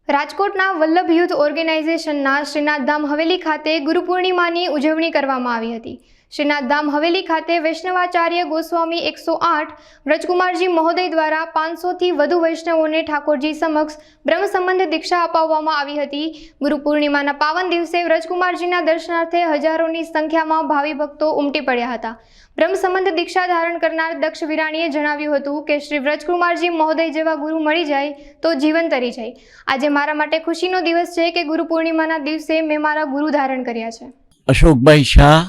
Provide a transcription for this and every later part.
રાજકોટના વલ્લભ યુથ ઓર્ગેનાઇઝેશનના શ્રીનાથધામ હવેલી ખાતે ગુરુ પૂર્ણિમાની ઉજવણી કરવામાં આવી હતી। શ્રીનાથધામ હવેલી ખાતે વૈષ્ણવાચાર્ય ગોસ્વામી 108 વ્રજકુમારજી મહોદય દ્વારા 500થી વધુ વૈષ્ણવોને ઠાકોરજી સમક્ષ બ્રહ્મ સંબંધ દીક્ષા અપાવવામાં આવી હતી। ગુરુ પૂર્ણિમાના પાવન દિવસે વ્રજકુમારજીના દર્શનાર્થે હજારોની સંખ્યામાં ભાવિ ભક્તો ઉમટી પડ્યા હતા। બ્રહ્મ સંબંધ દીક્ષા ધારણ કરનાર દક્ષ વિરાણીએ જણાવ્યું હતું કે શ્રી વ્રજકુમારજી મહોદય જેવા ગુરુ મળી જાય તો જીવન તરી જાય। આજે મારા માટે ખુશીનો દિવસ છે કે ગુરુ પૂર્ણિમાના દિવસે મેં મારા ગુરુ ધારણ કર્યા છે। Ashokbhai Shah,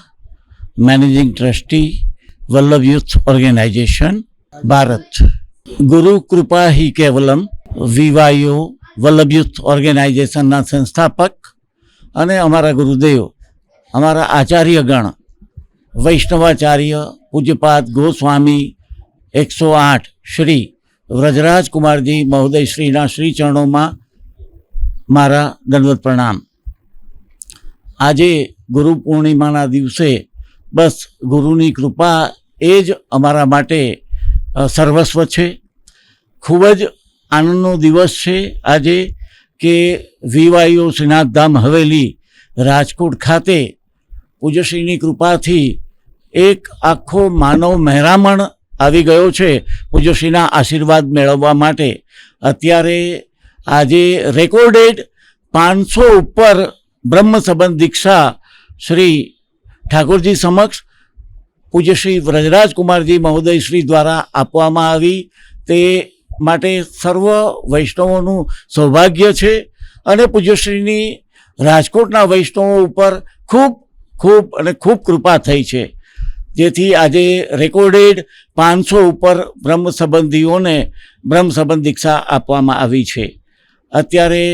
managing trustee, Vallabh youth organisation, Bharat. गुरु कृपा ही केवलम विवायो वल्लभ यूथ ऑर्गेनाइजेशनना संस्थापक અને અમારા ગુરુદેવ, અમારા આચાર્યગણ વૈષ્ણવાચાર્ય પૂજ્યપાદ ગોસ્વામી 108 શ્રી વ્રજરાજ કુમારજી મહોદય શ્રીના શ્રી ચરણોમાં મારા દંડવત પ્રણામ। આજે ગુરુ પૂર્ણિમાના દિવસે બસ ગુરુની કૃપા એ જ અમારા માટે સર્વસ્વ છે। ખૂબ જ આનંદનો દિવસ છે આજે કે વીવાયુ શ્રીનાથધામ હવેલી રાજકોટ ખાતે પૂજ્યશ્રીની કૃપાથી એક આખો માનવ મહેરામણ આવી ગયો છે પૂજ્યશ્રીના આશીર્વાદ મેળવવા માટે। અત્યારે આજે રેકોર્ડેડ 500 ઉપર બ્રહ્મ સંબંધ દીક્ષા શ્રી ઠાકોરજી સમક્ષ પૂજ્ય શ્રી વ્રજરાજ કુમારજી મહોદય શ્રી દ્વારા આપવામાં આવી। તે માટે સર્વ વૈષ્ણવોનું સૌભાગ્ય છે અને પૂજ્યશ્રીની રાજકોટના વૈષ્ણવો ઉપર ખૂબ કૃપા થઈ છે, જેથી આજે રેકોર્ડેડ 500 ઉપર બ્રહ્મ સંબંધીઓને બ્રહ્મ સંબંધ દીક્ષા આપવામાં આવી છે। અત્યારે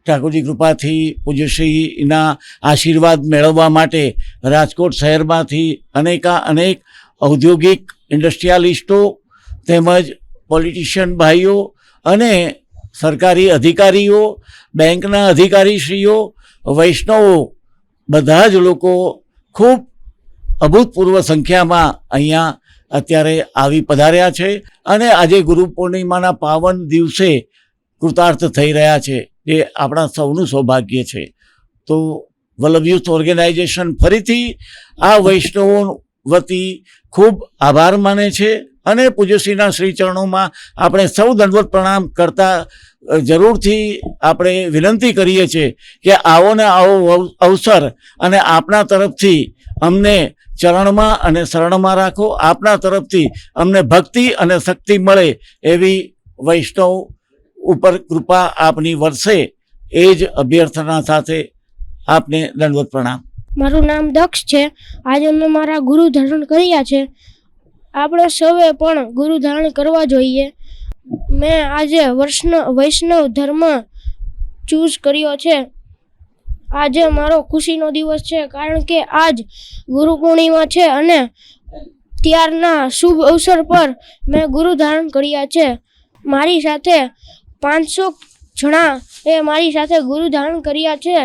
ઠાકોરજી કૃપાથી પૂજ્યશ્રીના આશીર્વાદ મેળવવા માટે રાજકોટ શહેરમાંથી અનેક ઔદ્યોગિક ઇન્ડસ્ટ્રીયાલિસ્ટો તેમજ પોલિટિશિયન ભાઈઓ અને સરકારી અધિકારીઓ, બેંકના અધિકારીશ્રીઓ, વૈષ્ણવો બધા જ લોકો ખૂબ અભૂતપૂર્વ સંખ્યામાં અહીંયા અત્યારે આવી પધાર્યા છે અને આજે ગુરુ પૂર્ણિમાના પાવન દિવસે કૃતાર્થ થઈ રહ્યા છે, જે આપણા સૌનું સૌભાગ્ય છે। તો વલ્લભ યુથ ઓર્ગેનાઇઝેશન ફરીથી આ વૈષ્ણવો વતી ખૂબ આભાર માને છે અને પૂજ્યશ્રીના શ્રી ચરણોમાં આપણે સૌ દંડવત પ્રણામ કરતા જરૂરથી આપણે વિનંતી કરીએ છીએ કે આવો ને આવો અવસર અને આપણા તરફથી અમને ચરણમાં અને શરણમાં રાખો, આપના તરફથી અમને ભક્તિ અને શક્તિ મળે એવી વૈષ્ણવ ઉપર કૃપા આપની વર્ષે એ જ અભ્યર્થના સાથે આપને દંડવત પ્રણામ। મારું નામ દક્ષ છે। આજે મેં મારા ગુરુ ધારણ કર્યા છે। આપણે સૌએ પણ ગુરુ ધારણ કરવા જોઈએ। મેં આજે વૈષ્ણવ ધર્મ ચૂઝ કર્યો છે। આજે મારો ખુશીનો દિવસ છે કારણ કે આજ ગુરુ પૂર્ણિમા છે અને ત્યારના શુભ અવસર પર મેં ગુરુ ધારણ કર્યા છે। મારી સાથે 500 જણા એ મારી સાથે ગુરુ ધારણ કર્યા છે।